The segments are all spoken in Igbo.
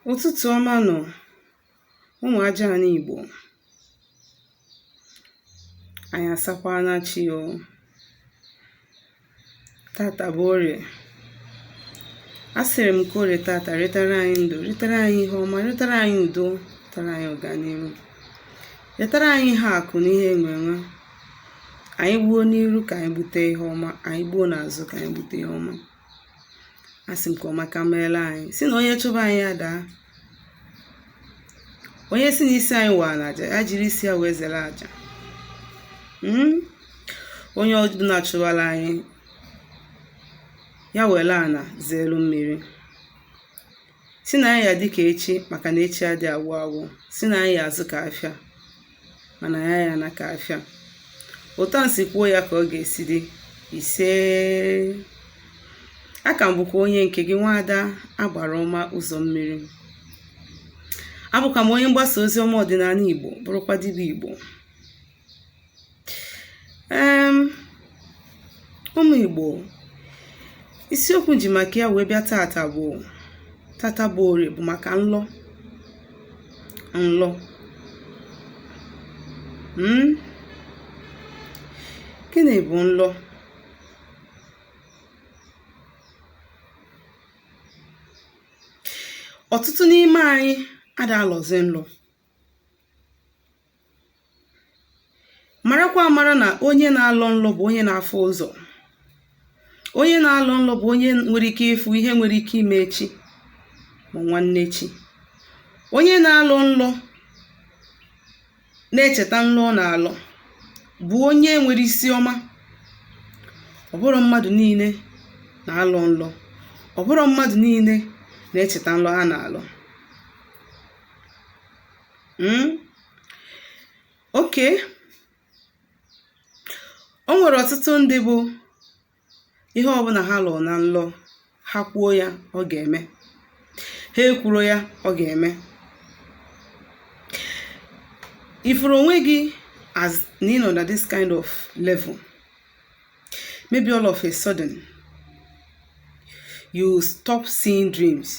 Ụtụtụ ọma nọ ụmụ aja anyị Igbo, anyị asakwana chi o. Tata bụ orie. Asịrị m ka orie tata retara anyị ndụ, retara anyị ihe ọma, retara anyị udo, retara anyị ọganihu, retara anyị ihe akụ na ihe enwenwe. Anyị gbuo n'iru ka anyị bute ihe ọma, anyị gbuo n'azụ ka anyị bute ihe ọma. Asị m ka ọma ka meela anyị, si na onye chụba anyị ya daa. Onye si n'isi anyị waa n'aja, ya jiri isi ya wee zere aja. Onye ọbụla chụwara anyị, ya were ana zelu mmiri. Si na anyị ya dị ka echi, maka na echi adị agwụ agwụ. Si na anyị ya azụ ka afịa, mana ya ya na ka afịa. Ụtọ nsi kwuo ya ka ọ ga-esi dị. Ise. Aka m bụkwa onye nke gị, Nwaada Agbara Ọma Ụzọ Mmiri. Abụkwa m onye mgbasa ozi ọma ọdịnala Igbo, bụrụkwa dibịa Igbo. Ụmụ Igbo, isiokwu ji maka ya wee bịa tata bụ orie, bụ maka nlọ. Gịnị bụ nlọ? Ọtụtụ n'ime anyị ada alọzi nlọ. Marakwa amara na onye na-alọ nlọ bụ onye na-afụ ụzọ. Onye na-alọ nlọ bụ onye nwere ike ịfụ ihe nwere ike ime echi ma nwanne echi. Onye na-alọ nlọ na-echeta nlọ ọ na-alọ bụ onye nwere isi ọma. Ọ bụrụ mmadụ niile na-alọ nlọ. Ọ bụrụ mmadụ niile na-echeta nlọ ha na-alọ. Okay. O nwere ọtụtụ ndị bụ ihe ọbụla ha lụrụ na nlọ, ha kwuo ya ọ ga-eme, ha ekwuro ya ọ ga-eme. Ifuru onwe gị as na nọ na this kind of level, maybe all of a sudden you stop seeing dreams,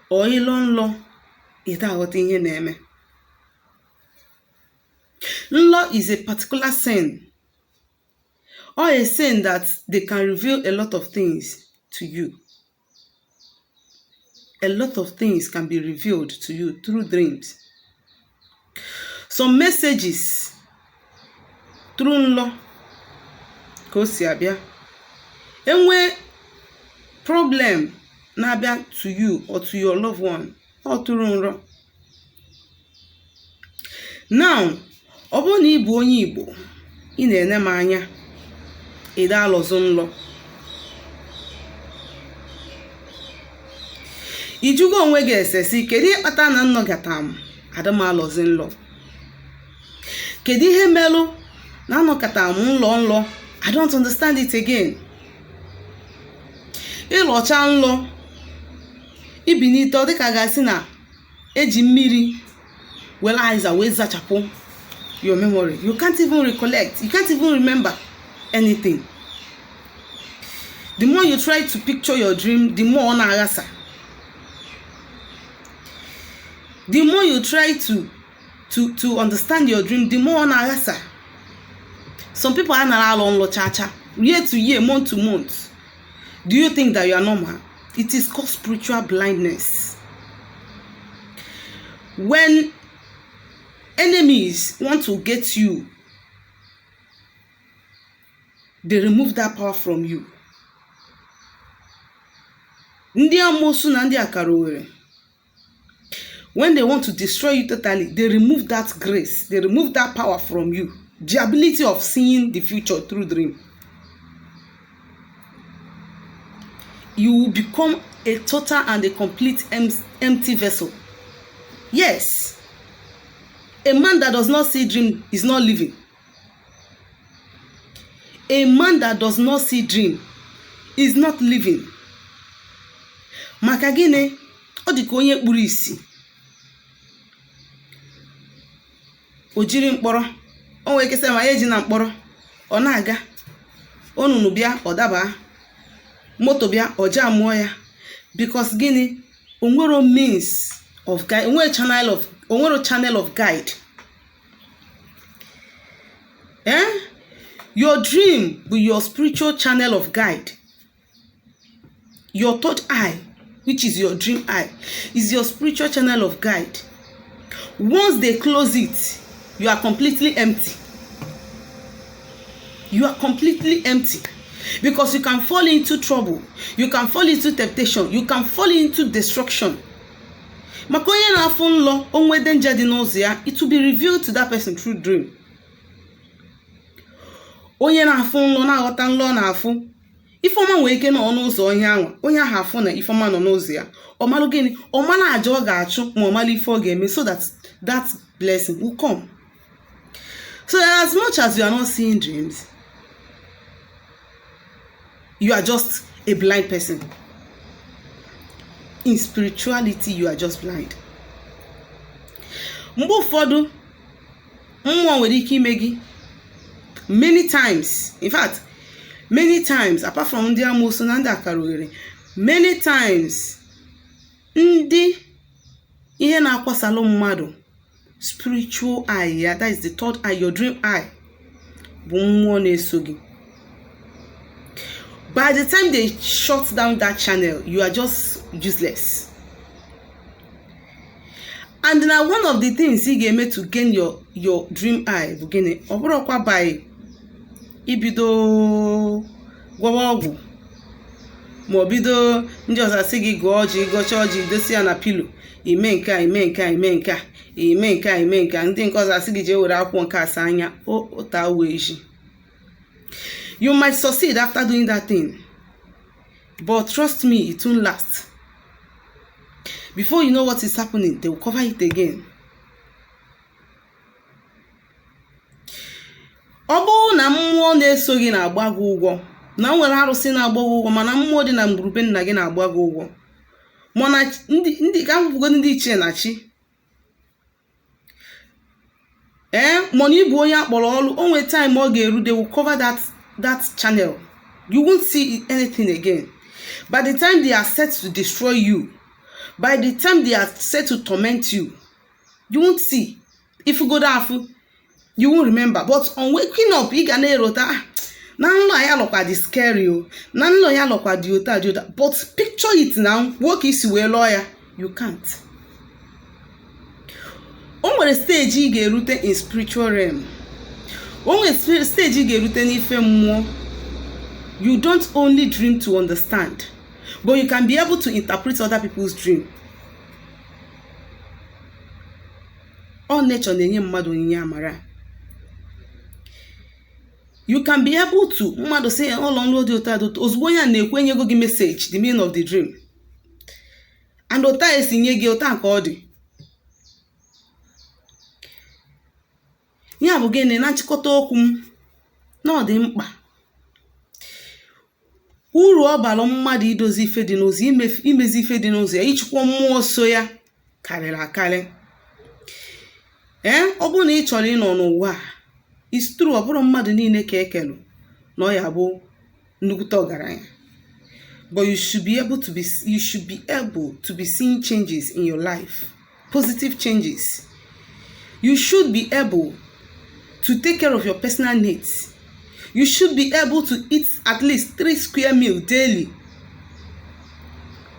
or ịlọ nlọ ị aghọta ihe na-eme. Nlọ is a particular sign, or a sign that they can reveal a lot of things to you. A lot of things can be revealed to you through dreams. Some messages through nlọ ka o si abịa. Enwe problem na-abịa to you or to your loved one, or through nrọ. Now, ọ bụrụ na ị bụ onye Igbo, ị na-ene m anya, ị da alọzụ nlọ. Ijugo onwe gị esesi, kedu ihe kpatara na nnọgata m adịm alọzụ nlọ? Kedu ihe melụ na anọkata m nlọ? I don't understand it again. Ịlọcha nlọ, ibinite ọ dịka gasị na eji mmiri were aiza wee zachapụ your memory. You can't even recollect. You can't even remember anything. The more you try to picture your dream, the more ọ na-aghasa. The more you try to understand your dream, the more ọ na-aghasa. Some people are not alone nlọ cha-cha, year to year, month to month. Do you think that you are normal? It is called spiritual blindness. When enemies want to get you, they remove that power from you. Ndị amosu na ndị akara owere, when they want to destroy you totally, they remove that grace, they remove that power from you, the ability of seeing the future through dream. You will become a total and a complete empty vessel. Yes. A man that does not see dream is not living. A man that does not see dream is not living. Maka gịnị? Ọ dị ka onye kpuru isi. O jiri mkpọrọ. O nwere ike sị ma ya eji na mkpọrọ. Ọ na-aga. Onunu bịa, ọ daba. Moto bịa, ọ jaa mụọ ya. Because gịnị? onwero means of guide, onwero channel of guide. Your dream be your spiritual channel of guide. Your third eye, which is your dream eye, is your spiritual channel of guide. Once they close it, you are completely empty. You are completely empty. Because you can fall into trouble, you can fall into temptation, you can fall into destruction. Maka onye na-afụ nlọ, onwe danger dị n'ụzọ ya, it will be revealed to that person through dream. Onye na-afụ nlọ, na-aghọta nlọ na-afụ, ifeọma nwere ike nọ n'ụzọ onye ahụ, onye ahụ afụ na ifeọma nọ n'ụzọ ya. Ọ malụ gịnị? Ọ mara aja ọ ga-achụ ma ọ malụ ife ọ ga-eme, so that blessing will come. So as much as you are not seeing dreams, you are just a blind person. In spirituality, you are just blind. Mgbe ụfọdụ, mmụọ nwere ike ime gị many times. In fact, many times, apart from ndị amoosu na ndị akara oghere, many times, ndị ihe na-akwasalụ mmadụ, spiritual eye, yeah, that is the third eye, your dream eye, bụ mmụọ na-eso gị. By the time they shut down that channel, you are just useless. And now one of the things you get made to gain your dream eye, beginning, oborokwa by ibido gwawogwu, mo bido ndị ọzọ asị gị gụọ ọjị, gụchaa ọjị, dosi ya na pilo, ime nke a, ime nke a, ime nke a, ime nke a, ime nke a, ndị nke ọzọ asị gị jee were akwụkwọ nke asa anya, ota wee ji. You might succeed after doing that thing, but trust me, it won't last. Before you know what is happening, they will cover it again. Ọ bụrụ na mmụọ na-eso gị na-agba gị ụgwọ, na nwere arụsị na-agba gị ụgwọ, mana mmụọ dị na mgburube nna gị na-agba gị ụgwọ, mana ndị ka mbugo ndị ichie na chi, mana ịbụ onye akpọrọ ọrụ, o nwere time ọ ga-eru, they will cover that channel. You won't see anything again. By the time they are set to destroy you, by the time they are set to torment you, you won't see. If you go down, you won't remember. But on waking up, you can hear that. Scary. But picture it now. Work is a lawyer. You can't. On the stage, you get rooted in spiritual realm. On the stage, you get rooted in more. You don't only dream to understand, but you can be able to interpret other people's dream. All nature na-enye mmadụ onyinye amara. You can be able to mmadụ say all on dị ụta dị ozugbo onye na-ekwu enye gị message, the meaning of the dream. And ụta esi nye gị ụta nke ọ dị. Ya bụ gịnị na nchịkọta okwu m na ọ dị mkpa. Uru ọ bara mmadụ idozi ife dị n'ụzọ, imezi ife dị n'ụzọ ya, ichukwu mmụọ so ya karịrị akarị. Ọ bụrụ na ị chọrọ ịnọ n'ụwa, it's true, ọ bụrụ mmadụ niile ka ekelu na ọ ya bụ nnukwute ọgaranya. But you should be able to be seeing changes in your life, positive changes. You should be able to take care of your personal needs. You should be able to eat at least 3 square meals daily,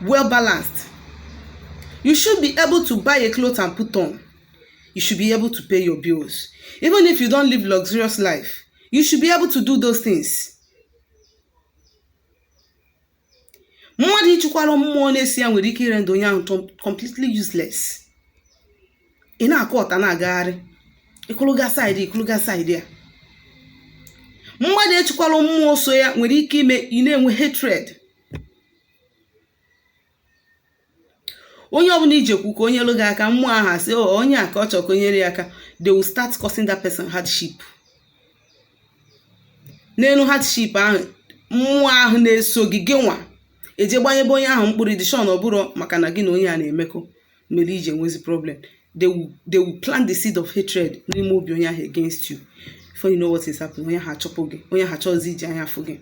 well balanced. You should be able to buy a clothes and put on. You should be able to pay your bills. Even if you don't live luxurious life, you should be able to do those things. Mmadụ ichukwara mmụọ na-esi ya nwere ike irende onye ahụ completely useless. Ị na-akọ ọta na-agagharị, ikuluga side ya. Mmadụ echukwara mmụọ so ya nwere ike ime ị na-enwe hatred. Onye ọbụla ijekwu ka onye lụga aka, mmụọ ahụ asị onye a ka ọ chọrọ ka onyere ya aka, they will start causing that person hardship. N'elu hardship ahụ, mmụọ ahụ na-eso gị nwa eje gbanyebe onye ahụ mkpụrụ edishọn ọbụrụ maka na gị na onye a na-emekọ mere ije nwezi problem. They will plant the seed of hatred n'ime obi onye ahụ against you. Before you know what is happening, onye ahụ achọpụ gị, onye ahụ achọzi iji anya afụ gị.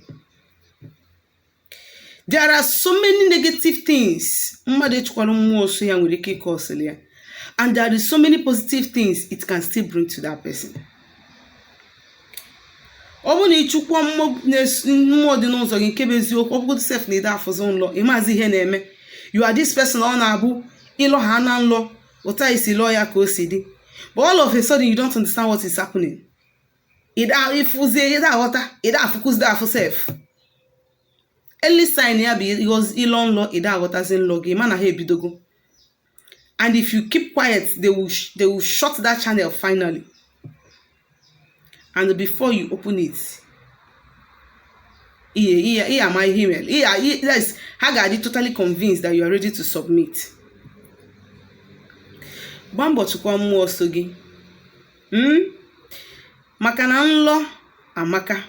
There are so many negative things mmadụ echekwala mmụọ so ya nwere ike ịkọsịrị ya, and there is so many positive things it can still bring to that person. Ọ bụrụ na ịchụkwa mmụọ dị n'ụzọ gị nke bụ eziokwu, ọ bụgodị sef na ide afụzụ nlọ, ịmazi ihe na-eme. You are this person ọ na-abụ ịlọ ha na nlọ ụta isi lụọ ya ka o si dị, but all of a sudden you don't understand what is happening. Ịfụzie ịda aghọta, ịda afụkụzide afụ sef. Early sign ya bụ ịlọ nlọ, ịda aghọtazi nlọ gị, mana ha ebidogo. And if you keep quiet, they will shut that channel finally. And before you open it, my email. Yes, Hagadi totally convinced that you are ready to submit. Bambo chukwa mmụọ so gị. Maka na nlọ amaka.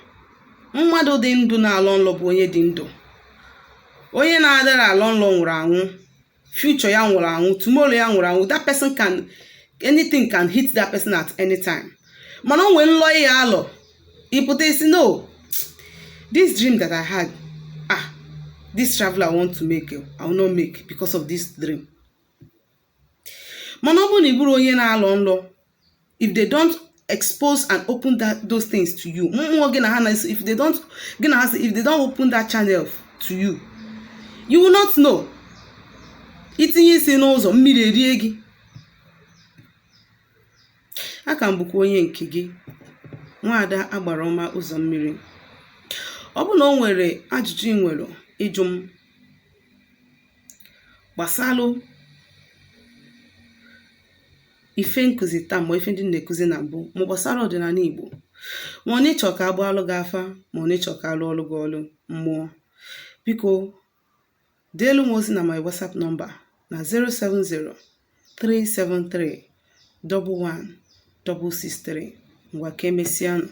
Mmadụ dị ndụ na alọ nlọ bụ onye dị ndụ. Onye na-adịrị alọ nlọ nwụrụ anwụ. Future ya nwụrụ anwụ. Tomorrow ya nwụrụ anwụ. That person anything can hit that person at any time. Mana onwe nlọ ya alọ. Ipụta isi no. This dream that I had, this travel I want to make, I will not make because of this dream. Mana ọ bụ na iburu onye na-alọ nlọ, if they don't expose and open those things to you, if they don't open that channel to you, you will not know. Itinye isi n'ụzọ mmiri erie gị. Aka m bụkwa onye nke gị, Nwaada Agbaroma Ụzọ Mmiri. Ọ bụ na o nwere ajụjụ ị nwere ịjụ m gbasalụ ife nkụzi taa ma ife ndị na-ekuzi na mbụ ma gbasara ọdịnala Igbo, ma ọ na-ịchọ ka agbalụ gị afa ma ọ na-ịchọ ka alụ ọlụ gị ọlụ mmụọ, biko deelu m ozi na my WhatsApp number na 070-373-11663. Ngwa ka emesịanụ.